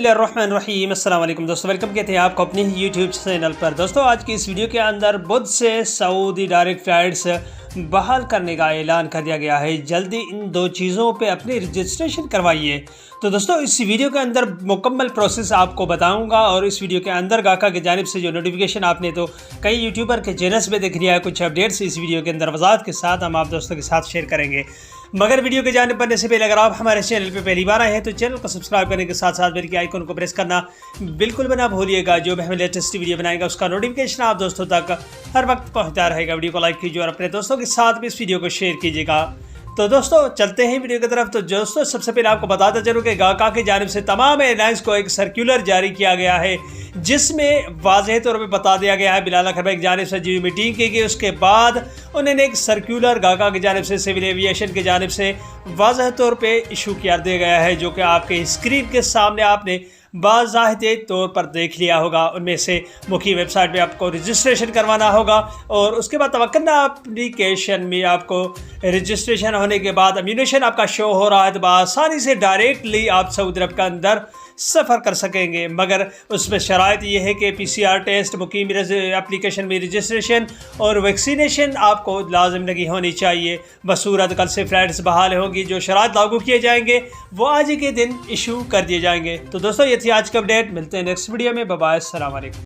बिस्मिल्लाहिर्रहमानिर्रहीम। अस्सलाम वालेकुम दोस्तों, वेलकम कहते हैं आपको अपने यूट्यूब चैनल पर। दोस्तों आज की इस वीडियो के अंदर बुध से सऊदी डायरेक्ट फ्लाइट्स बहाल करने का ऐलान कर दिया गया है। जल्दी इन दो चीज़ों पे अपनी रजिस्ट्रेशन करवाइए। तो दोस्तों इस वीडियो के अंदर मुकम्मल प्रोसेस आपको बताऊंगा और इस वीडियो के अंदर गाका की जानिब से जो नोटिफिकेशन आपने तो कई यूट्यूबर के चैनल्स में देख लिया है, कुछ अपडेट्स इस वीडियो के अंदर वजाहत के साथ हम आप दोस्तों के साथ शेयर करेंगे। मगर वीडियो के जाने बनने से पहले अगर आप हमारे चैनल पे पहली बार आए हैं तो चैनल को सब्सक्राइब करने के साथ साथ बेल के आइकन को प्रेस करना बिल्कुल भी ना भूलिएगा। जो भी हमें लेटेस्ट वीडियो बनाएगा उसका नोटिफिकेशन आप दोस्तों तक हर वक्त पहुंचता रहेगा। वीडियो को लाइक कीजिए और अपने दोस्तों के साथ भी इस वीडियो को शेयर कीजिएगा। तो दोस्तों चलते हैं वीडियो की तरफ। तो दोस्तों सबसे पहले आपको बताता चलूँ कि गाका की जानिब से तमाम एयरलाइंस को एक सर्कुलर जारी किया गया है, जिसमें वाज़ेह तौर पे बता दिया गया है बिलाल अकबर की जानिब से जो मीटिंग की गई उसके बाद उन्होंने एक सर्कुलर गाका की जानिब से सिविल एविएशन की जानिब से वाज़ेह तौर पे इशू किया दिया गया है, जो कि आपके स्क्रीन के सामने आपने बाज़ाहिर तौर पर देख लिया होगा। उनमें से मुख्य वेबसाइट पे आपको रजिस्ट्रेशन करवाना होगा और उसके बाद तवक्कलना एप्लीकेशन में आपको रजिस्ट्रेशन होने के बाद इम्यूनेशन आपका शो हो रहा है तो आसानी से डायरेक्टली आप सऊदी अरब के अंदर सफ़र कर सकेंगे। मगर उसमें शराइत ये है कि PCR टेस्ट, मुकीम एप्लीकेशन में रजिस्ट्रेशन और वैक्सीनेशन आपको लाजिम नहीं होनी चाहिए। बसूरत कल से फ्लाइट्स बहाल होंगी, जो शराइत लागू किए जाएंगे वो आज ही के दिन इशू कर दिए जाएंगे। तो दोस्तों ये थी आज का अपडेट, मिलते हैं नेक्स्ट वीडियो में। बाय बाय, अस्सलाम वालेकुम।